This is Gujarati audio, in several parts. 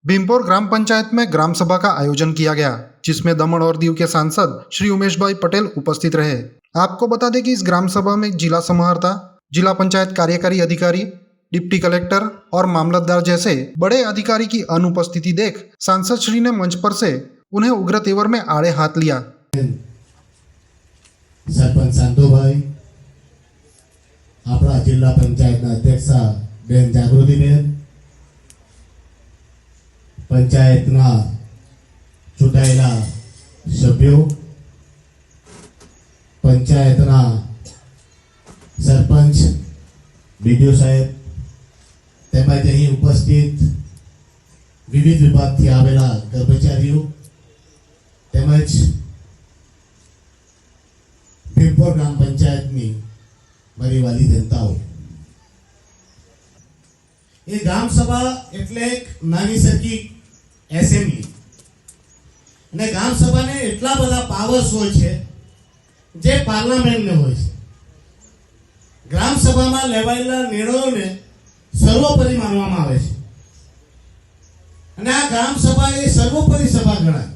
भीमपुर ग्राम पंचायत में ग्राम सभा का आयोजन किया गया, जिसमें दमन और दीव के सांसद श्री उमेश भाई पटेल उपस्थित रहे। आपको बता दें कि इस ग्राम सभा में जिला समाहर्ता, जिला पंचायत कार्यकारी अधिकारी, डिप्टी कलेक्टर और मामलतदार जैसे बड़े अधिकारी की अनुपस्थिति देख सांसद श्री ने मंच पर से उन्हें उग्र तेवर में आड़े हाथ लिया। सरपंच सांतोभाई, अपना जिला पंचायत अध्यक्षा बेन जागृतिबेन, पंचायतना चूंटायेला सभ्यों, पंचायतना सरपंच, बीडीओ साहेब, तेमज અહીં ઉપસ્થિત વિવિધ વિભાગથી આવેલા કર્મચારીઓ તેમજ ભીમપુર ગ્રામ પંચાયતની મારી વાલી જનતાઓ, એ ગ્રામ સભા એટલે એક નાની સરખી એસેમ્બલી અને ગ્રામ સભાને એટલા બધા પાવર્સ હોય છે જે પાર્લામેન્ટને હોય છે। ગ્રામ સભામાં લેવાયેલા નિર્ણયોને સર્વોપરી માનવામાં આવે છે અને આ ગ્રામ સભા એ સર્વોપરી સભા ગણાય।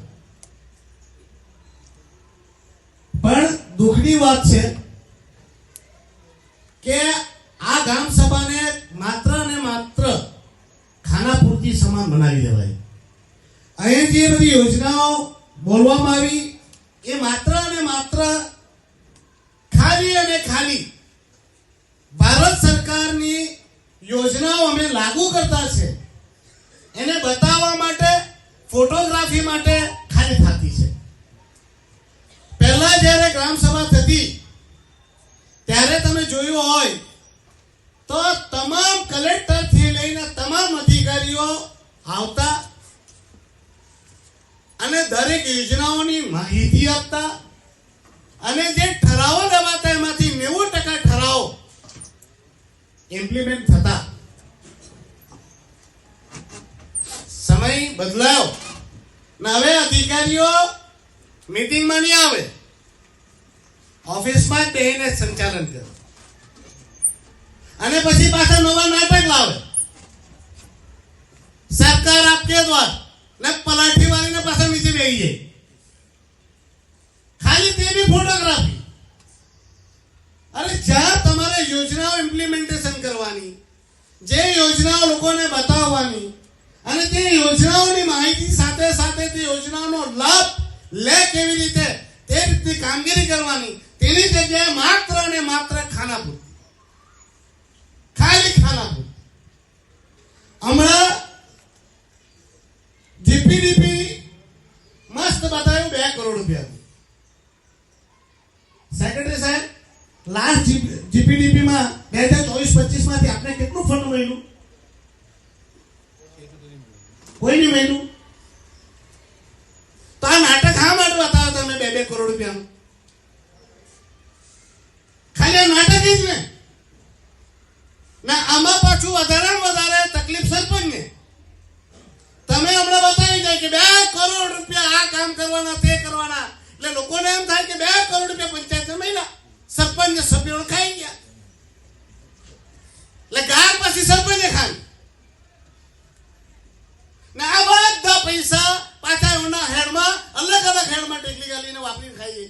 પણ દુઃખની વાત છે કે આ ગ્રામ સભાને માત્ર ને માત્ર ખાના પૂરતી સમાન બનાવી દેવાય। અહીં જે બધી યોજનાઓ બોલવામાં આવી એ માત્ર ને માત્ર ખાલી અને ખાલી ભારત સરકારની યોજનાઓ અમે લાગુ કરતા છે એને બતાવવા માટે, ફોટોગ્રાફી માટે ખાલી થતી છે। પહેલા જ્યારે ગ્રામ સભા થતી ત્યારે તમે જોયું હોય તો તમામ કલેક્ટર થી લઈને તમામ અધિકારીઓ આવતા અને દરેક યોજનાઓની માહિતી આપતા અને જે ઠરાવો લેવાતા એમાંથી 90% ઠરાવો ઇમ્પ્લિમેન્ટ થતા। સમય બદલાયો ને હવે અધિકારીઓ મીટિંગમાં નહીં આવે, ઓફિસમાં જ બેહીને સંચાલન કરે અને પછી પાછા નવા નાટક લાવે। સરકાર આપકે દ્વાર ને પલાઠી વાળીને પાછા નીચે બેસી જાય, ખાલી તે બી ફોટોગ્રાફી। અરે જ્યાં તમારે યોજનાઓ ઇમ્પ્લિમેન્ટેશન કરવાની, જે યોજનાઓ લોકોને બતાવવાની અને તે યોજનાઓની માહિતી સાથે સાથે તે યોજનાઓનો લાભ લે કેવી રીતે તે રીતની કામગીરી કરવાની, તેની જગ્યાએ માત્ર અને માત્ર ખાનાપુર, ખાલી ખાનાપુર। હમણાં જીપીડીપી મસ્ત બતાવ્યું 2 કરોડ રૂપિયા। સેક્રેટરી સાહેબ, લાસ્ટ જીપીડીપી માં 2024-25 માંથી આપણે કેટલું ફંડ મળ્યું? કોઈ નહીં મળ્યું। તો આ નાટક શા માટે બતાવો તમે 2 કરોડ રૂપિયાનું? ખાલી આ નાટક જ ને ના, આમાં પાછું વધારે તકલીફ સરપંચને। તમે હમણાં બતાવી જાય કે 2 કરોડ રૂપિયા આ કામ કરવાના, તે કરવાના, એટલે લોકોને એમ થાય કે 2 કરોડ રૂપિયા પંચાયતને મળ્યા, સરપંચ સભ્યો ખાઈ ગયા, એટલે ગાર પછી સરપંચે ખાઈ ને આ બધા પૈસા પાછા એના હેડમાં અલગ હેડમાં ટેકલી ગાલીને વાપરીને ખાઈએ।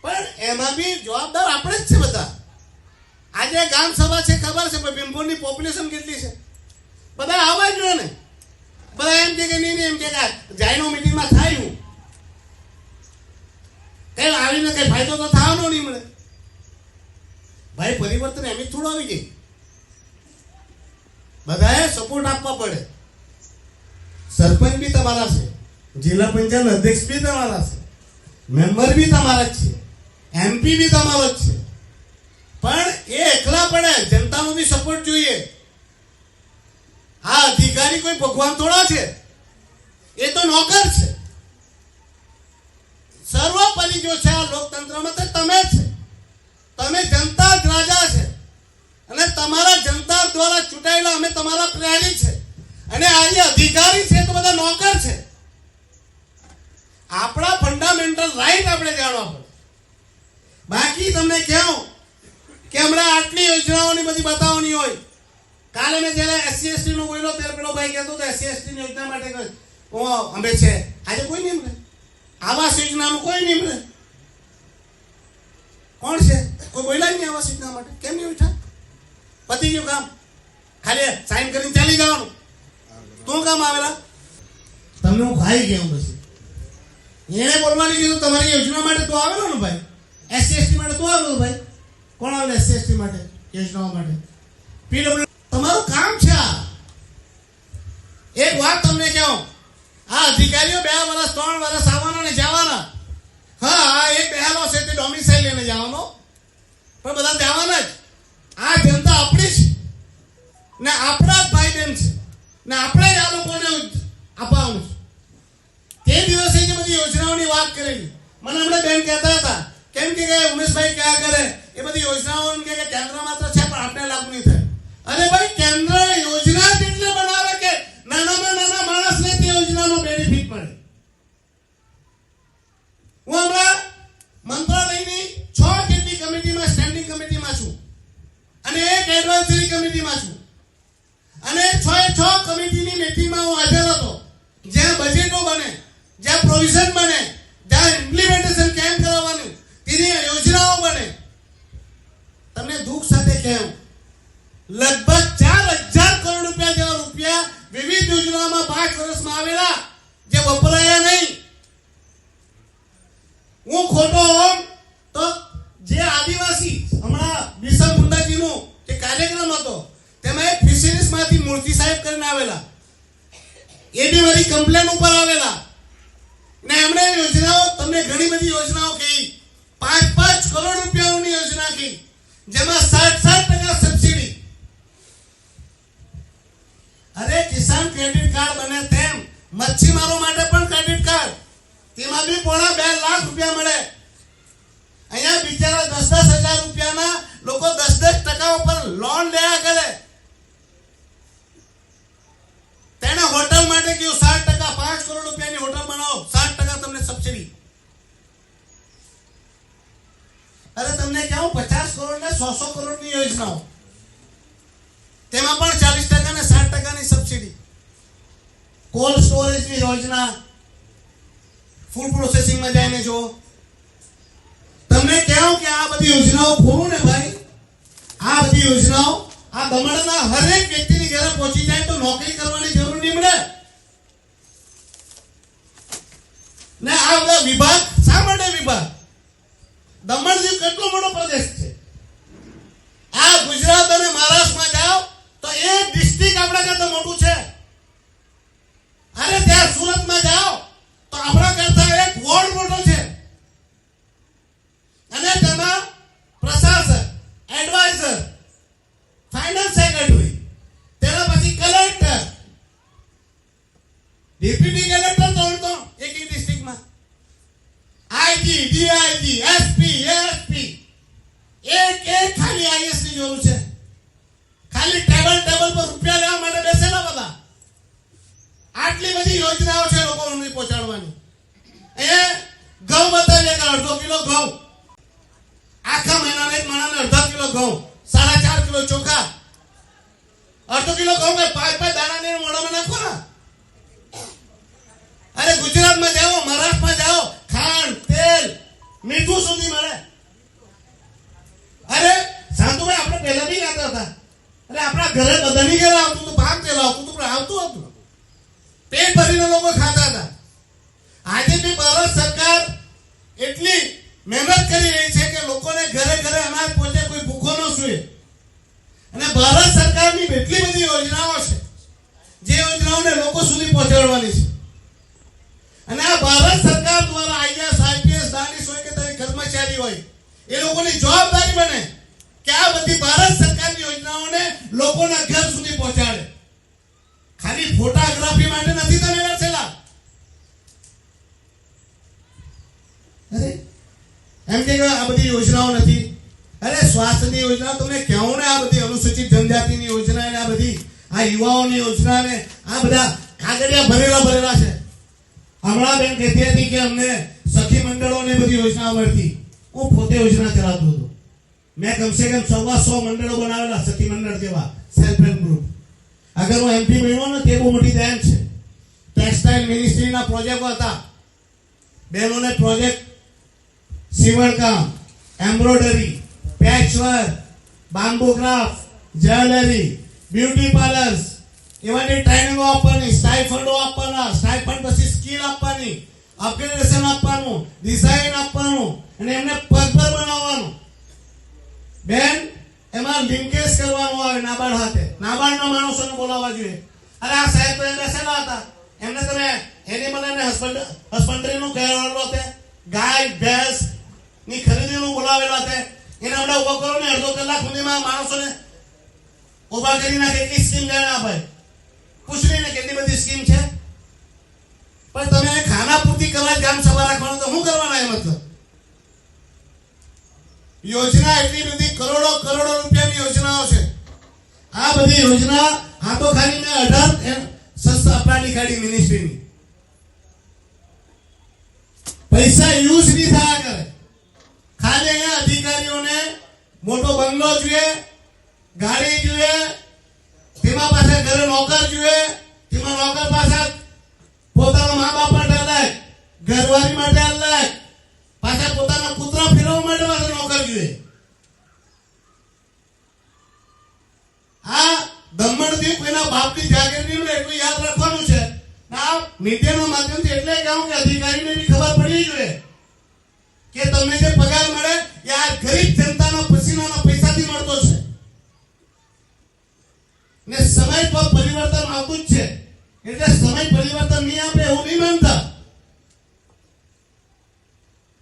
પણ એમાં બી જવાબદાર આપણે જ છે બધા। આજે ગામ સભા છે, ખબર છે ભીમપુરની પોપ્યુલેશન કેટલી છે? બધા આવવા જ ને, બધા એમ કે નહીં એમ કે જાયનો મીટિંગમાં થાય હું કઈ આવીને કઈ ફાયદો તો થવાનો નહીં મળે। ભાઈ પરિવર્તન એમ જ થોડું આવી જાય, બધાએ સપોર્ટ આપવા પડે। સરપંચ બી તમારા છે, જિલ્લા પંચાયત અધ્યક્ષ બી તમારા છે, મેમ્બર બી તમારા જ છે, એમપી બી તમારો જ છે, પણ એ એકલા પડે, જનતાનો બી સપોર્ટ જોઈએ। આ અધિકારી કોઈ ભગવાન થોડા છે, એ તો નોકર છે। સર્વોપરી જો છે આ લોકતંત્રમાં તો તમે જ છે, તમે જનતા જ રાજા છે અને તમારા જનતા દ્વારા ચૂંટાયેલા અમે તમારા પ્રજાની છે અને આ જે અધિકારી છે તો બધા નોકર છે। આપણા ફંડામેન્ટલ રાઈટ આપણે જાણવા પડે। બાકી તમને કહું કે હમણાં આટલી યોજનાઓની બધી બતાવવાની હોય. કાલે મેં જ્યારે SC/ST નું બોલ્યો ત્યારે પેલો ભાઈ કહેતો હતો SC/ST ની યોજના માટે અમે છે. આજે કોઈ નહીં મળે. આવાસ યોજનાનું કોઈ નહીં મળે. કોણ છે? કોઈ બોલ્યા જ નહીં આવાસ યોજના માટે. કેમ નહીં ઉઠા? પતી ગયું કામ. ખાલી સાઈન કરીને ચાલી જવાનું. તું કામ આવેલા તમને હું ખાઈ ગયો. પછી એને બોલવાની કીધું તમારી યોજના માટે તું આવેલો ને ભાઈ. SC/ST માટે તું આવેલો ભાઈ. કોણ આવેલો SC/ST માટે યોજનાઓ માટે? PW તમારું કામ છે આ. એક વાત તમને કહું, આ અધિકારીઓ 2 વર્ષ 3 વર્ષ આવવાના ને જવાના. હા, એક બેહાલો છે તે ડોમિસાઇલ લઈને જવાનો, પણ બધા જવાના જ. આ જનતા આપણી છે ને આપણા જ ભાઈ બહેન છે ને આપણે જ આ લોકોને આપવાનું છે. તે દિવસે જે બધી યોજનાઓની વાત કરેલી મને હમણાં બેન કહેતા હતા કેમ કે ઉમેશભાઈ ક્યાં કરે એ બધી યોજનાઓ કે કેન્દ્ર માત્ર છે પણ આપણે લાગુ નહીં થાય. અરે ભાઈ, કેન્દ્ર યોજના એટલે બનાવે કે નાનામાં નાના માણસને તે યોજનાનો બેનિફિટ મળે. હું હમણાં મંત્રાલયની 6 જેટલી કમિટીમાં સ્ટેન્ડિંગ કમિટીમાં છું અને એક એડવાઇઝરી કમિટીમાં છું અને 6 કમિટીની મીટિંગમાં હું હાજર હતો. જ્યાં બજેટો બને, જ્યાં પ્રોવિઝન બને, જ્યાં ઇમ્પ્લિમેન્ટેશન કેમ કરાવવાનું, તેની યોજનાઓ બને. તમને દુઃખ સાથે કહેવું, લગભગ 4000 કરોડ રૂપિયા જેવા રૂપિયા વિવિધ યોજનાઓમાં 5 વર્ષમાં આવેલા જે વપરાયા નહીં. હું ખોટો હોમ તો જે આદિવાસી હમણાં બિરસા મુંડાજીનો જે કાર્યક્રમ હતો તેમાં એક ફિશરીઝ માંથી મૂર્તિ સાહેબ કરીને આવેલા, એ બી મારી કમ્પ્લેન ઉપર આવેલા ને એમણે યોજનાઓ તમને ઘણી બધી યોજનાઓ કહી. 5 કરોડ રૂપિયાની યોજના કહી જેમાં 60% સબસિડી. અરે, કિસાન ક્રેડિટ કાર્ડ બને તેમ મચ્છીમારો માટે પણ ક્રેડિટ કાર્ડ, તેમાં બી 2.5 લાખ રૂપિયા મળે. અહીંયા બિચારા 10,000 રૂપિયાના લોકો 10% ઉપર લોન લેવા કરે. તેને હોટલ માટે કીધું 60%, 5 કરોડ રૂપિયાની હોટલ બનાવો, 60% તમને સબસિડી. અરે તમને કહું, 50 કરોડ ને 100 કરોડની યોજનાઓ, તેમાં પણ 40% ને 60%ની સબસિડી. કોલ્ડ સ્ટોરેજની યોજના, ફૂડ પ્રોસેસિંગમાં જઈને જો. તમને કહું કે આ બધી યોજનાઓ ખોલું ને ભાઈ, આ બધી યોજનાઓ આ દમણના હરેક વ્યક્તિની ઘરે પહોંચી જાય તો નોકરી કરવાની જરૂર નહીં મળે. ને આ બધા વિભાગ શા માટે વિભાગ? દમણ જે કેટલો મોટો પ્રદેશ છે. આ ગુજરાત અને મહારાષ્ટ્રમાં જાઓ તો એક ડિસ્ટ્રિક્ટ આપણા કરતા મોટું છે. અરે ત્યાં સુરતમાં જાઓ તો આપણા કરતા એક વોર્ડ મોટો છે. અને તેમાં પ્રશાસક, એડવાઇઝર, ફાઇનાન્સ સેક્રેટરી, તેના પછી કલેક્ટર, ડેપ્યુટી કલેક્ટર તો એક ડિસ્ટ્રિક્ટમાં, આઈજી, ડીઆઈજી, એસપી, એએસપી, એક ખાલી આઈએસ ની જરૂર છે. ખાલી ટેબલ પર રૂપિયા લેવા માટે બેસેલા બધા. આટલી બધી યોજનાઓ છે લોકો સુધી પહોંચાડવાની. એ ઘઉં બતાવીએ કે 1/2 કિલો ઘઉં, આખા મહિનાને એક માણસને 1/2 કિલો ઘઉં, 4.5 કિલો ચોખા, 1/2 કિલો ઘઉં કે 5 દાણાને મોઢામાં નાખો ને. અરે ગુજરાતમાં જાઓ, મહારાષ્ટ્રમાં જાઓ, ખાંડ, તેલ, મીઠું સુધી મળે. અરે શાંતુભાઈ, આપણે પહેલા બી ગાતા હતા. અરે આપણા ઘરે બધાની ઘરે આવતું હતું, પાક તેલ આવતું હતું, આવતું હતું, પેટ ભરીને લોકો ખાતા હતા. આજે બી ભારત સરકાર એટલી મહેનત કરી રહી છે કે લોકોને ઘરે ઘરે અનાજ પહોંચે, કોઈ ભૂખો ન સૂએ. અને ભારત સરકારની એટલી બધી યોજનાઓ છે જે યોજનાઓને લોકો સુધી પહોંચાડવાની છે. અને આ ભારત સરકાર દ્વારા આઈએએસ, આઈપીએસ, દાનિશ હોય કે તમે કર્મચારી હોય, એ લોકોની જવાબદારી બને કે આ બધી ભારત સરકારની યોજનાઓને લોકોના ઘર સુધી પહોંચાડે. ખાલી ફોટોગ્રાફી માટે નથી તમે બેઠેલા. અરે એમ કે આ બધી યોજનાઓ નથી. અરે સ્વાસ્થ્યની યોજના તમને કહેવું ને, આ બધી અનુસૂચિત જનજાતિની યોજના ને આ બધી આ યુવાઓની યોજના ને આ બધા કાગળિયા ભરેલા છે. હમણાં બેન કહેતી હતી કે અમને સખી મંડળોને બધી યોજના મળતી. હું પોતે યોજના ચલાવતો હતો. મેં કમસે કમ 100 મંડળો બનાવેલા, સખી મંડળ જેવા, સેલ્ફ હેલ્પ ગ્રુપ. અગર હું એમપી બન્યો ને તે બહુ મોટી દેન છે. ટેક્સટાઇલ મિનિસ્ટ્રીના પ્રોજેક્ટો હતા, બહેનોને પ્રોજેક્ટ, સીવણકામ, embroidery, patchwork, bamboo craft, jewellery, beauty parlours, એવાની ટ્રેનિંગો આપવાની, સ્ટાઇફંડો આપવાના, સ્ટાઇફંડ પછી સ્કિલ આપવાની, અપગ્રેડેશન આપવાનું, ડિઝાઇન આપવાનું અને એમને પગભર બનાવવાનું. બેન, એમાં લિંકેજ કરવાનું આવે નાબાર્ડ સાથે. નાબાર્ડના માણસોને બોલાવવા જોઈએ. અરે આ સાહેબ તો બેસેલા હતા, એમને તમે એનિમલ અને હસબન્ડરીનું કહેવાનું હતું, ગાય ભેંસ ની ખરીદીનું બોલાવેલા હતા. એને હમણાં ઉભા કરો ને, અડધો કલાક સુધીમાં માણસોને ઉભા કરી નાખે. કેટલી સ્કીમ લેણા ભાઈ, પૂછ લઈને કેટલી બધી સ્કીમ છે. પણ તમે ખાના પૂરતી કરવા ગામ સભા રાખવાનું તો શું કરવાના? એ મતલબ યોજના એટલી બધી કરોડો રૂપિયાની યોજનાઓ છે. આ બધી યોજના આ તો ખાલી મેં 18 સંસ્થા આપવાની કાઢી મિનિસ્ટ્રીની. પૈસા યુઝ નહીં થયા કરે. ખાલી અહીંયા અધિકારીઓને મોટો બંગલો જોઈએ, ગાડી જોઈએ, તેમાં પાસે ઘરે નોકર જોઈએ, તેમાં નોકર પાસે પોતાના મા બાપ માટે અલગ, ઘરવાળી માટે અલગ, પાછા પોતાના પુત્ર ફેરવવા માટે પાછા નોકર જોઈએ. આ દમણથી કોઈના બાપની જાગીર નહીં મળે એટલું યાદ રાખવાનું છે. આ મીડિયાના માધ્યમથી એટલે કહું કે અધિકારીને બી ખબર પડવી જોઈએ કે તમને જે પગાર મળે એ આ ગરીબ જનતાના પસીનાના પૈસાથી મળતો છે ને સમય પર પરિવર્તન આવતું જ છે. એટલે સમય પરિવર્તન નહીં આપે એવું નહીં માનતા.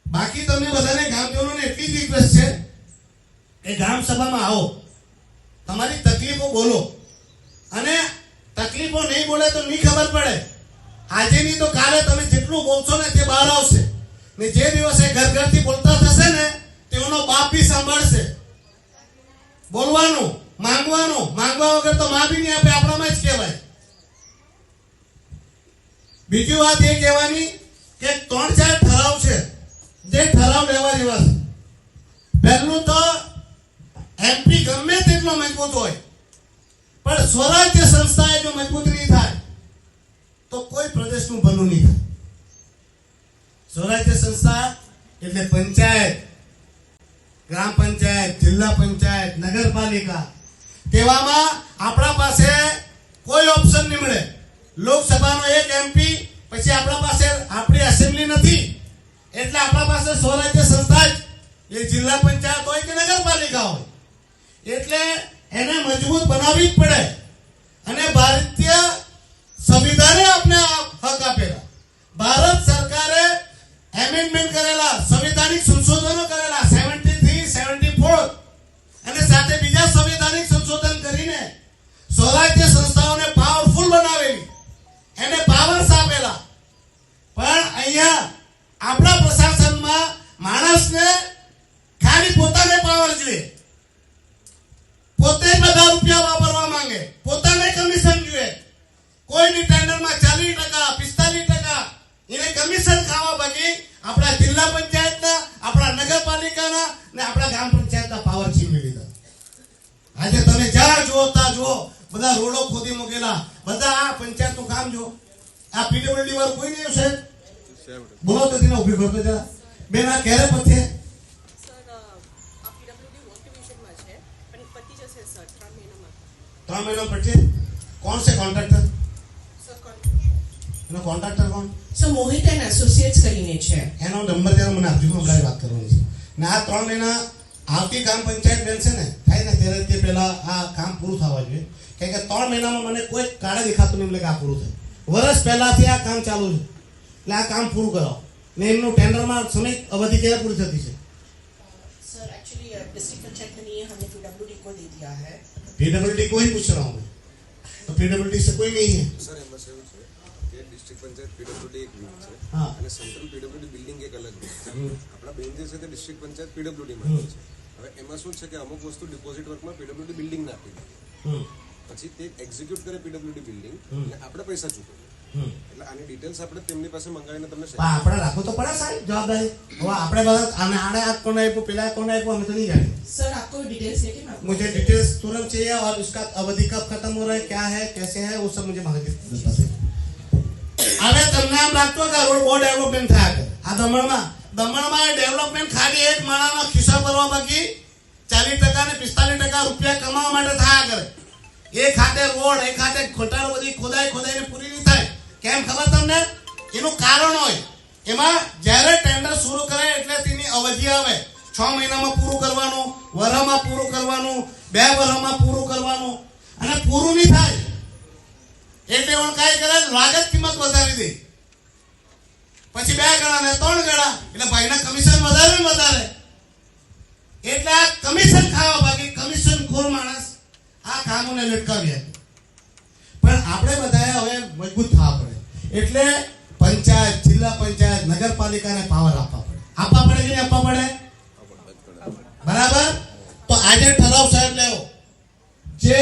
બાકી તમને બધાને ગામજનોને એટલી જ રિક્વેસ્ટ છે કે ગ્રામ સભામાં આવો, તમારી તકલીફો બોલો, અને તકલીફો નહીં બોલે તો નહીં ખબર પડે. આજે નહીં તો કાલે તમે જેટલું બોલશો ને તે બહાર આવશે. ને જે દિવસે ઘરથી બોલતા થશે ને તેઓનો બાપ બી સાંભળશે. બોલવાનું, માંગવાનું, માંગવા વગર તો માં બી નહીં આપે, આપણામાં જ કહેવાય. બીજી વાત એ કહેવાની કે 3-4 ઠરાવ છે જે ઠરાવ લેવા જેવા છે. પહેલું તો એમપી ગમે તેટલો મજબૂત હોય પણ સ્વરાજ્ય સંસ્થાએ જો મજબૂત નહીં થાય તો કોઈ પ્રદેશનું ભલું નહીં થાય. સ્વરાજ્ય સંસ્થા એટલે પંચાયત, ગ્રામ પંચાયત, જિલ્લા પંચાયત, નગરપાલિકા. તેવામાં આપણા પાસે કોઈ ઓપ્શન નહીં મળે. લોકસભાનો એક એમપી, પછી આપણા પાસે આપણી એસેમ્બલી નથી, એટલે આપણા પાસે સ્વરાજ્ય સંસ્થા જ, એ જિલ્લા પંચાયત હોય કે નગરપાલિકા હોય. એટલે એને મજબૂત બનાવવી જ પડે. અને ભારતીય સંવિધાને આપણે હક આપેલા, ભારત સરકારે એમેન્ડમેન્ટ કરેલા, સંવિધાનિક સંશોધનો કરેલા 73, 74 અને સાથે બીજા સંવિધાનિક સંશોધન કરીને સ્વરાજ્ય સંસ્થાઓને પાવરફુલ બનાવેલી, એને પાવર્સ આપેલા. પણ અહીંયા આપણા પ્રશાસનમાં માણસને ખાલી પોતાને પાવર જોઈએ, પોતે બધા રૂપિયા વાપરવા માંગે, પોતાને કમિશન જોઈએ. કોઈની ટેન્ડરમાં 40%, 45% એને કમિશન ખાવા બાકી આપણા જિલ્લા પંચાયતના, આપણા નગરપાલિકાના ને આપણા ગ્રામ પંચાયતના પાવર છીનવી લીધા. આજે તમે જ્યાં જુઓ ત્યાં જુઓ બધા રોડો ખોદી મૂકેલા, બધા આ પંચાયતનું કામ જો. આ પીડબ્લ્યુડી વાળું કોઈ નહીં છે? બોલો તો તેને ઉભી કરતો જરા. બેન આ ક્યારે પતે? ત્રણ મહિના પછી. કોણ છે કોન્ટ્રાક્ટર? એનો કોન્ટ્રાક્ટર કોણ? સર મોહિત એન્ડ એસોસિએટ્સ કરીને છે. એનો નંબર જરા મને આપજો, હમણાં વાત કરવાની છે. ને આ 3 મહિના આવતી ગ્રામ પંચાયત બેન છે ને થાય ને ત્યારે તે પહેલા આ કામ પૂરું થવા જોઈએ. કારણ કે 3 મહિનામાં મને કોઈ કાળે દેખાતું નહીં એટલે આ પૂરું થાય. વર્ષ પહેલાથી આ કામ ચાલુ છે એટલે આ કામ પૂરું કરાવો. ને એમનું ટેન્ડરમાં સમય અવધિ ક્યારે પૂરી થતી છે? सर एक्चुअली डिस्ट्रिक्ट पंचायत ने ये हमने पीडब्ल्यूडी को दे दिया है. पीडब्ल्यूडी को ही पूछ रहा हूँ मैं, तो पीडब्ल्यूडी से कोई नहीं है सर એમાં એવું છે કે ડિસ્ટ્રિક્ટ પંચાયત પીડબ્લ્યુડી એક ગ્રુપ છે હા. અને સેન્ટ્રલ પીડબ્લ્યુડી બિલ્ડિંગ એક અલગ ગ્રુપ છે. આપણા બેન જે છે તે ડિસ્ટ્રિક્ટ પંચાયત પીડબ્લ્યુડી માં છે. હવે એમાં શું છે કે અમુક વસ્તુ ડિપોઝિટ વર્કમાં પીડબ્લ્યુડી બિલ્ડિંગ ના આપી દે, પછી તે એક્ઝિક્યુટ કરે પીડબ્લ્યુડી બિલ્ડિંગ અને આપણે પૈસા ચૂકવીએ. એટલે આની ડિટેલ્સ આપણે તેમની પાસે મંગાવીને તમને પણ આપણે રાખવું તો પડે સાહેબ જવાબદારી. હવે આપણે બધા આને આ કોને આપ્યું, પેલા કોને આપ્યું, અમે તો नहीं जाने. सर आपको डिटेल्स लेके मैं आपको मुझे डिटेल्स तुरंत चाहिए और उसका अवधि कब खत्म हो रहा है, क्या है, कैसे है, वो सब मुझे माहिती बताइए. હવે તમને આમ લાગતું કે રોડ બહુ ડેવલપમેન્ટ થયા કરે. આ દમણમાં ડેવલપમેન્ટ ખાલી એક માણસના ખિસ્સા ભરવા બાકી 40% ને 45% રૂપિયા કમાવા માટે થયા કરે. એક ખાતે રોડ, એક ખાતે ખોટાળ બધી ખોદાઈને પૂરી નહીં થાય. કેમ ખબર તમને? એનું કારણ હોય. એમાં જ્યારે ટેન્ડર શરૂ કરે એટલે તેની અવધિ આવે. 6 મહિનામાં પૂરું કરવાનું, વરસમાં પૂરું કરવાનું, 2 વરસમાં પૂરું કરવાનું, અને પૂરું નહીં થાય એટલે ઓણ કાંઈ કરે, લાગત કિંમત વધારી દે. પછી 2 ગણા ને 3 ગણા, એટલે ભાઈના કમિશન વધારે ને વધારે. એટલે આ કમિશન ખાવા બાકી કમિશન ખોર માણસ આ કામોને લટકાવ્યા. પણ આપણે બધાએ હવે મજબૂત થવા પડે. એટલે પંચાયત, જિલ્લા પંચાયત, નગરપાલિકાને પાવર આપવા પડે. આપવા પડે કે નહીં આપવા પડે? બરાબર. તો આજે ઠરાવ સાહેબ લેવો, જે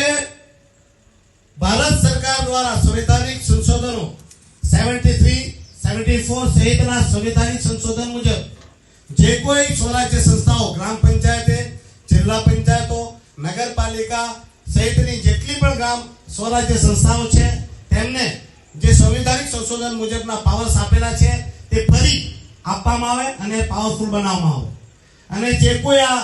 ભારત સરકાર દ્વારા સંવૈધાનિક સંશોધનો 73, 74 સહિતના સંવૈધાનિક સંશોધન મુજબ જે કોઈ સ્વરાજ્ય સંસ્થાઓ, ગ્રામ પંચાયતે, જિલ્લા પંચાયતો, નગરપાલિકા સહિતની જેટલી પણ ગ્રામ સ્વરાજ્ય સંસ્થાઓ છે તેમને જે સંવૈધાનિક સંશોધન મુજબના પાવર્સ આપેલા છે તે ફરી આપવામાં આવે અને પાવરફુલ બનાવવામાં આવે. અને જે કોઈ આ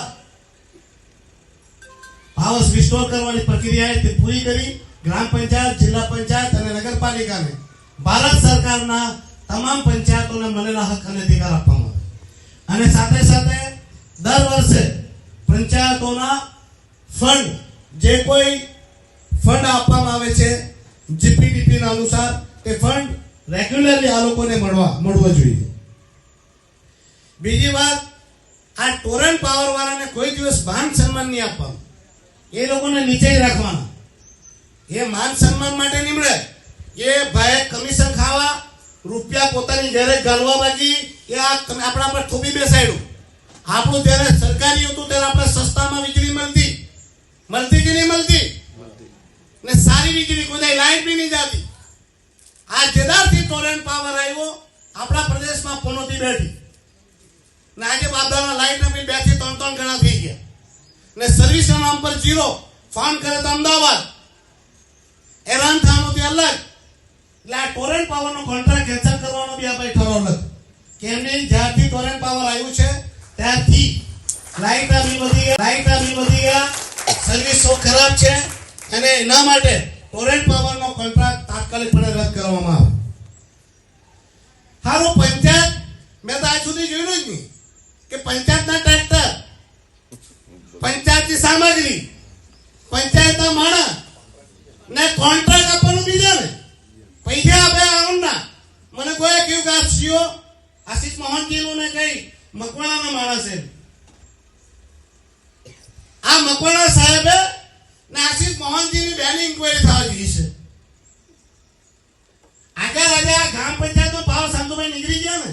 પાવર્સ રિસ્ટોર કરવાની પ્રક્રિયા તે પૂરી કરી ગ્રામ પંચાયત, જિલ્લા પંચાયત અને નગરપાલિકાને ભારત સરકારના તમામ પંચાયતોને મળેલા હક અને અધિકાર આપવામાં આવે. અને સાથે સાથે દર વર્ષે પંચાયતોના ફંડ, જે કોઈ ફંડ આપવામાં આવે છે જીપીડીપી ના અનુસાર, તે ફંડ રેગ્યુલરલી આ લોકોને મળવો જોઈએ. બીજી વાત, આ ટોરન્ટ પાવર વાળાને કોઈ દિવસ માન સન્માન નહીં આપવાનું. એ લોકોને નીચે જ રાખવાના. એ માન સન્માન માટે નીમડે. એ ભાઈ કમિશન ખાવા, રૂપિયા પોતાની ઘરે ગાલવા બાકી એ આપણા પર થોપી બેસાડ્યું. આપણું જ્યારે સરકારી હતું ત્યારે આપણે સસ્તામાં વીજળી મળતી કે નહીં મળતી? ને સારી વીજળી, કોઈ લાઈટ બી નહીં જતી. આ જેદારથી ટોરેન્ટ પાવર આવ્યો આપણા પ્રદેશમાં પનોતી બેઠી ને આજે બાબદાના લાઈટના બિલ 2 થી 3 ગણા થઈ ગયા. ને સર્વિસના નામ પર 0, ફોન કરે તો અમદાવાદ, એલાન થવાનું તે અલગ. એટલે આ ટોરેન્ટ પાવરનો કોન્ટ્રાક્ટ કેન્સલ કરવાનો બી આપણે ઠરાવ લખ. કેમ નહીં? જ્યારથી ટોરેન્ટ પાવર આવ્યું છે ત્યારથી લાઈટના બિલ વધી ગયા, સર્વિસો ખરાબ છે, અને એના માટે ટોરેન્ટ પાવરનો કોન્ટ્રાક્ટ તાત્કાલિકપણે રદ કરવામાં આવે. હારું, પંચાયત મેં તો આજ સુધી જોયું જ નહીં કે પંચાયતના ટ્રેક્ટર, પંચાયતની સામગ્રી, પંચાયતના માણસ ને કોન્ટ્રાક્ટ આપવાનું બીજા ને પૈસા આપે આઉન્ડના. મને કોઈ કહ્યું કે આ સીઓ આશીષ મોહનજીનું ને કઈ મકવાણાના માણસ છે. આ મકવાણા સાહેબે ને આશીષ મોહનજીની બેની ઇન્કવાયરી થવા દીધી છે. આગળ આજે આ ગ્રામ પંચાયતનો પાવર સાંતુભાઈ નીકળી ગયા ને,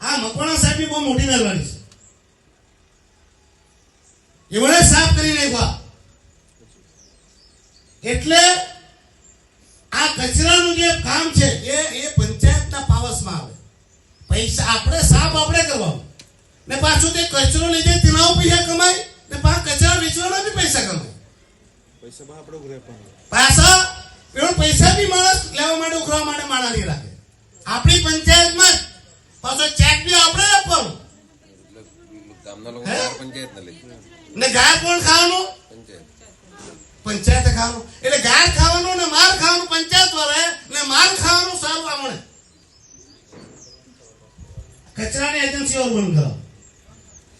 આ મકવાણા સાહેબની બહુ મોટી મહેરબાની છે. એવડે સાફ કરી નાખ્યા. એટલે આ કચરાનું જે કામ છે એ પંચાયતના પાવર્સમાં આવે. પૈસા આપણે સાફ આપણે કરવાનું, ને પાછું તે કચરો લીધે તેના પૈસા કમાય, ને પાછા કચરા વેચવાના બી પૈસા કમાય. પૈસામાં આપણે ઉઘરે પણ પાછા પેલો પૈસા બી માણસ લેવા માટે ઉઘરાવા માટે માણસ નહીં રાખે. આપણી પંચાયતમાં જ પાછો ચેક બી આપણે આપવાનું. ગામના લોકો બહાર પંચાયત ના લઈ ને ગાય કોણ ખાવાનું? પંચાયત ખાવાનું. એટલે ગાય ખાવાનું ને માર ખાવાનું પંચાયત વાળા, ને માર ખાવાનું સારું આપણે કચરાની એજન્સીઓ બંધ કરો.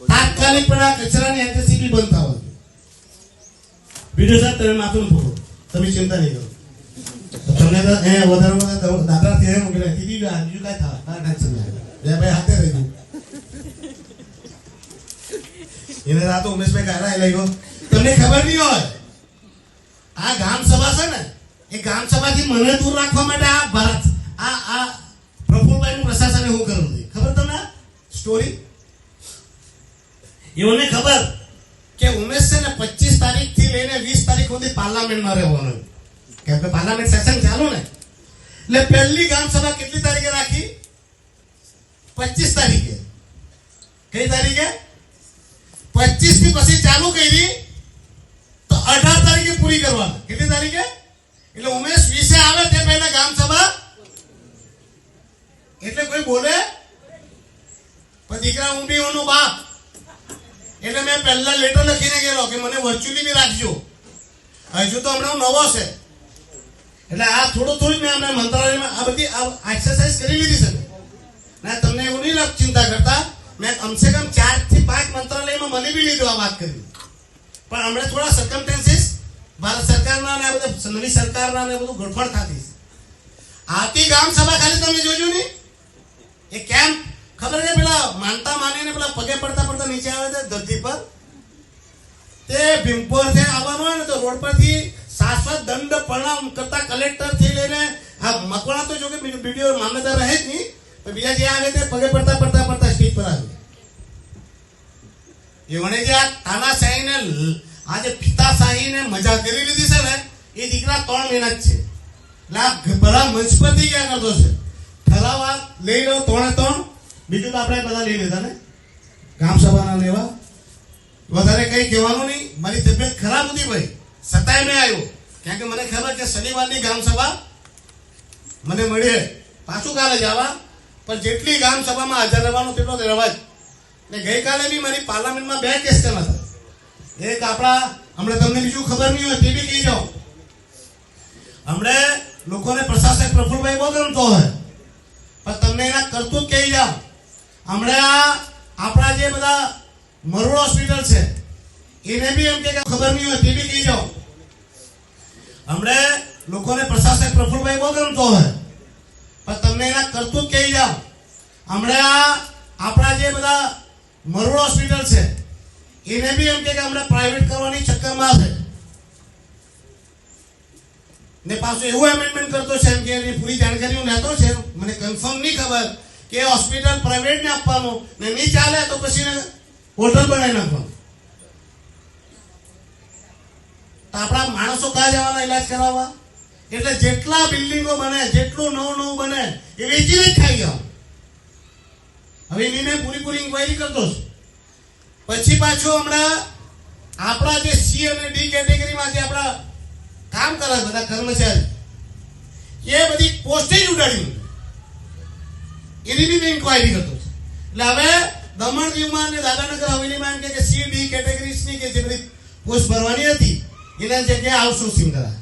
તાત્કાલિક પણ આ કચરાની એજન્સી બી બંધ થવા જોઈએ. વિડીયો સાહેબ તમે માથું ફોડો, તમે ચિંતા નહીં કરો. તમને તો વધારે દાદરા ત્યાં મોકલ્યા કીધી બીજું કાંઈ થાય ટેન્શન નહીં. બે ભાઈ હાથે રહી ગયું. એને રાતો ઉમેશભાઈ કાઢા લઈ ગયો. તમને ખબર નહીં હોય આ ગ્રામ સભા છે ને, એ ગ્રામ સભાથી મને દૂર રાખવા માટે આ ભારત આ પ્રફુલભાઈનું પ્રશાસને શું કરવું જોઈએ ખબર તમને? સ્ટોરી એઓને ખબર કે ઉમેશ છે ને 25 તારીખથી લઈને 20 તારીખ સુધી પાર્લામેન્ટમાં રહેવાનું. કેમ કે પાર્લામેન્ટ સેશન ચાલુ ને, એટલે પહેલી ગ્રામ સભા કેટલી તારીખે રાખી? 25 તારીખે. કઈ તારીખે? 25 થી પછી ચાલુ કરી તો 18 તારીખે પૂરી કરવાની. કેટલી તારીખે? એટલે ઉમેશ 20 આવે તે પહેલા ગ્રામ સભા. એટલે કોઈ બોલે પણ દીકરા હું બી ઓનો બાપ, એટલે મેં પહેલા લેટર લખીને ગયેલો કે મને વર્ચ્યુઅલી બી રાખજો. હજુ તો હમણાં નવો છે એટલે આ થોડું મેં હમણાં મંત્રાલયમાં આ બધી એક્સરસાઇઝ કરી લીધી છે ને. તમને એવું નહીં ચિંતા કરતા, મેં કમસે કમ 4 થી 5 મંત્રાલયમાં મળી બી લીધું આ વાત કરી. પણ હમણાં થોડા સર્કમસ્ટન્સીસ ભારત સરકારના ને આ બધા નવી સરકારના ને બધું ગડબડ થતી છે. આથી ગ્રામ સભા ખાલી તમે જોજો નહીં એ કેમ ખબર છે? પેલા માનતા માનીને પેલા પગે પડતા નીચે આવે છે ધરતી પર, તે ભીમપોર થી આવવાનું હોય ને તો રોડ પરથી શાશ્વત દંડ પ્રણામ કરતા કલેક્ટર થી લઈને આ મકવાણા તો જો કે વિડીયો મામલતદાર રહે જ નહીં, પણ બીજા જે આવે તે પગે પડતા સ્ટેજ પર આવે. એવણે જે આ તાનાશાહીને આ જે પિતાશાહીને મજા કરી લીધી છે ને એ દીકરા 3 મહિના જ છે. એટલે આ બધા મંચ પરથી ક્યાં કરતો છે ઠરાવ લઈ લો 3 બીજું તો આપણે બધા લઈ લીધા ને ગ્રામ સભાના લેવા. વધારે કઈ કહેવાનું નહીં. મારી તબિયત ખરાબ હતી ભાઈ, છતાંય મેં આવ્યો કારણ કે મને ખબર કે શનિવારની ગ્રામ સભા મને મળીએ પાછું કાલે જવા, પણ જેટલી ગ્રામ સભામાં હાજર રહેવાનું તેટલો રહેવા જ. ને ગઈકાલે બી મારી પાર્લામેન્ટમાં 2 ક્વેશ્ચન હતા. એક આપણા હમણાં તમને બીજું ખબર નહીં હોય તે બી કહી જાઓ. હમણાં લોકોને પ્રશાસક પ્રફુલભાઈ બહુ ગમતો હોય પણ તમને એના કરતું જ કહી જાઓ. હમણાં આપણા જે બધા મરોડ હોસ્પિટલ છે એને બી એમ કે ખબર નહીં હોય તે બી કહી જાઓ. હમણાં લોકોને પ્રશાસક પ્રફુલભાઈ બહુ ગમતો હોય પણ તમને એના કરતું જ કહી જાઓ. હમણાં આપણા જે બધા મરોડ હોસ્પિટલ છે એને બી એમ કે હમણાં પ્રાઇવેટ કરવાની ચક્કરમાં છે ને પાછું એવું એમેન્ડમેન્ટ કરતો છે એમ કે એની પૂરી જાણકારી હું લેતો છે. મને કન્ફર્મ નહીં ખબર કે હોસ્પિટલ પ્રાઇવેટને આપવાનું ને નહીં ચાલે તો પછી હોટલ બનાવી નાખવાનું. તો આપણા માણસો ક્યાં જવાના ઇલાજ કરાવવા? એટલે જેટલા બિલ્ડિંગો બને, જેટલું નવું બને એ વેચીને જ ખાઈ ગયા. હવે એની મેં પૂરી ઇન્ક્વાયરી કરતો છું. પછી પાછું હમણાં આપણા જે સી અને ડી કેટેગરીમાં જે આપણા કામ કરે બધા કર્મચારી એ બધી પોસ્ટેજ ઉડાડી એની બી મેં ઇન્ક્વાયરી કરતો છું. એટલે હવે દમણ દીવમાં અને દાદાનગર હવેલીમાં એમ કે સી ડી કેટેગરીની કે જે બધી પોસ્ટ ભરવાની હતી એના જગ્યાએ આઉટસોર્સિંગ કરાય.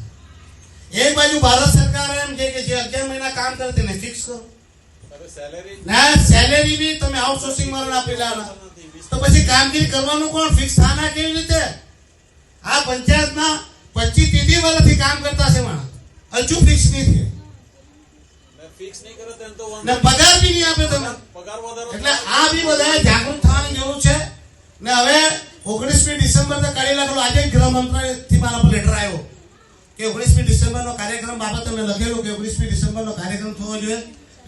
એક બાજુ ભારત સરકાર એમ કે જે 11 મહિના કામ કરે તેને ફિક્સ કરો, સેલેરી બી તમે આઉટસોર્સિંગ વાળાને આપી લેવાના. તો પછી કામગીરી કરવાનું કોણ? ફિક્સ થાના કેવી રીતે? આ પંચાયતમાં 25-30 વર્ષથી કામ કરતા છે માણસ, હજુ ફિક્સ નહીં થયું ને પગાર બી નહીં આપે તમે. એટલે આ બી બધા જાગૃત થવાની જરૂર છે. ને હવે 19મી ડિસેમ્બર તો કાઢી નાખેલો. આજે ગૃહ મંત્રાલયથી મારા પર લેટર આવ્યો કે 19મી ડિસેમ્બરનો કાર્યક્રમ બાબતે મેં લખેલું કે 19મી ડિસેમ્બરનો કાર્યક્રમ થવો જોઈએ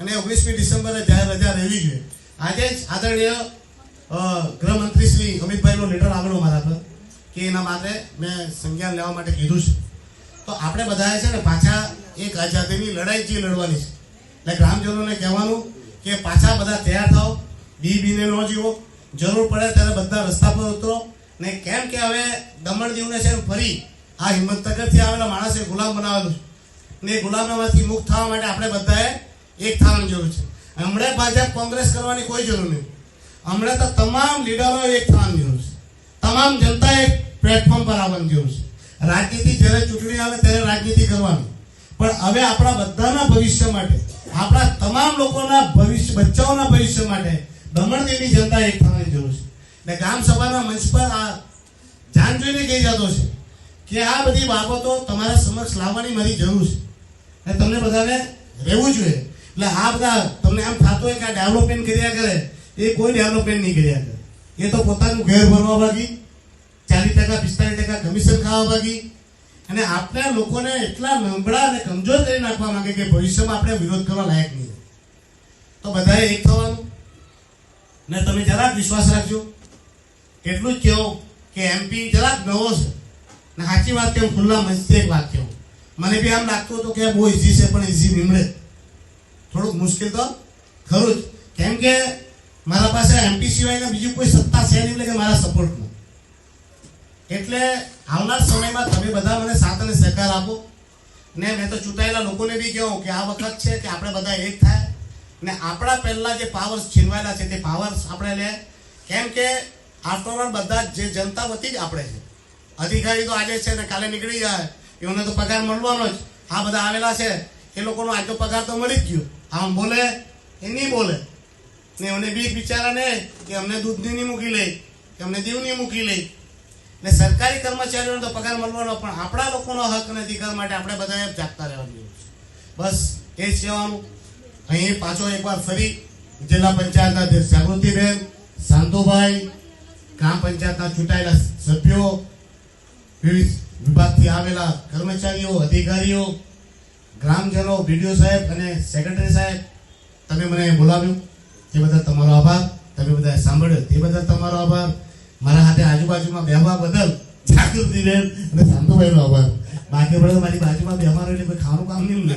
અને 19મી ડિસેમ્બરે જાહેર રજા રહેવી જોઈએ. આજે જ આદરણીય ગૃહમંત્રી શ્રી અમિતભાઈનો લેટર આવેલો મારા પર કે એના માટે મેં સંજ્ઞાન લેવા માટે કીધું છે. તો આપણે બધાએ છે ને પાછા એક આઝાદીની લડાઈ જે લડવાની છે. એટલે ગ્રામજનોને કહેવાનું કે પાછા બધા તૈયાર થાઓ, બીને ન જીવો, જરૂર પડે ત્યારે બધા રસ્તા પર ઉતરો. ને કેમ કે હવે દમણ દીવને છે ફરી આ હિંમતનગરથી આવેલા માણસે ગુલામ બનાવેલું છે ને ગુલામમાંથી મુક્ત થવા માટે આપણે બધાએ એક થવાની જરૂર છે. હમણાં ભાજપ કોંગ્રેસ કરવાની કોઈ જરૂર નહીં. હમણાં તો તમામ લીડરો એક થવાની જરૂર છે. તમામ જનતા એક પ્લેટફોર્મ પર આવવાની જરૂર છે. રાજનીતિ જ્યારે ચૂંટણી આવે ત્યારે રાજનીતિ કરવાની, પણ હવે આપણા બધાના ભવિષ્ય માટે, આપણા તમામ લોકોના ભવિષ્ય, બચ્ચાઓના ભવિષ્ય માટે દમણ દીવની જનતા એક થવાની જરૂર છે. ને ગ્રામ સભાના મંચ પર આ જાણ જોઈને કહી જતો છે કે આ બધી બાબતો તમારા સમક્ષ લાવવાની મારી જરૂર છે અને તમને બધાને રહેવું જોઈએ. એટલે આ બધા તમને આમ થતું હોય કે આ ડેવલપમેન્ટ કર્યા કરે, એ કોઈ ડેવલપમેન્ટ નહીં કર્યા કરે. એ તો પોતાનું ઘેર ભરવા ભાગી, 40% 45% કમિશન ખાવા ભાગી અને આપણે લોકોને એટલા નબળા અને કમજોર કરી નાખવા માંગે કે ભવિષ્યમાં આપણે વિરોધ કરવા લાયક નહીં. તો બધાએ એક થવાનું ને તમે જરાક વિશ્વાસ રાખજો. એટલું જ કહો કે એમપી જરાક નવો છે ને સાચી વાત કેવું ખુલ્લા મંચથી એક વાત કહું, મને બી આમ લાગતું હતું કે બહુ ઇઝી છે પણ ઇઝી નીમડે. થોડુંક મુશ્કેલ તો ખરું જ, કેમ કે મારા પાસે એમપી સિવાયના બીજું કોઈ સત્તા છે નહીં, એટલે કે મારા સપોર્ટમાં. એટલે આવનાર સમયમાં તમે બધા મને સાથ અને સહકાર આપો ને મેં તો ચૂંટાયેલા લોકોને બી કહું કે આ વખત છે કે આપણે બધા એક થાય ને આપણા પહેલા જે પાવર્સ છીનવાયેલા છે તે પાવર્સ આપણે લે. કેમ કે આફ્ટર ઓલ બધા જે જનતા વતી જ આપણે છે. અધિકારી તો આજે છે ને કાલે નીકળી જાય, એમને તો પગાર મળવાનો જ. આ બધા આવેલા છે એ લોકોનો આજનો પગાર તો મળી જ ગયો. આમ બોલે એ નહીં બોલે ને એમને બી બિચારા ને કે અમને દૂધની નહીં મૂકી લે, કે અમને દીવ નહીં મૂકી લે. ને સરકારી કર્મચારીઓનો તો પગાર મળવાનો, પણ આપણા લોકોનો હક અને અધિકાર માટે આપણે બધાએ જાગતા રહેવાનું. બસ એ જ કહેવાનું. અહીં પાછો એકવાર ફરી જિલ્લા પંચાયતના અધ્યક્ષ જાગૃતિબેન, સાંતુભાઈ, ગ્રામ પંચાયતના ચૂંટાયેલા સભ્યો, વિવિધ વિભાગથી આવેલા કર્મચારીઓ, અધિકારીઓ, ગ્રામજનો, બીડીઓ સાહેબ અને સેક્રેટરી સાહેબ, તમે મને બોલાવ્યું તે બદલ તમારો આભાર. તમે બધાએ સાંભળ્યો તે બદલ તમારો આભાર. મારા હાથે આજુબાજુમાં બેહવા બદલ જાગૃતિબેન અને સાંતુભાઈનો આભાર. બાકી બધું મારી બાજુમાં બેહવાનું એટલે કોઈ ખાવાનું કામ નહીં લે.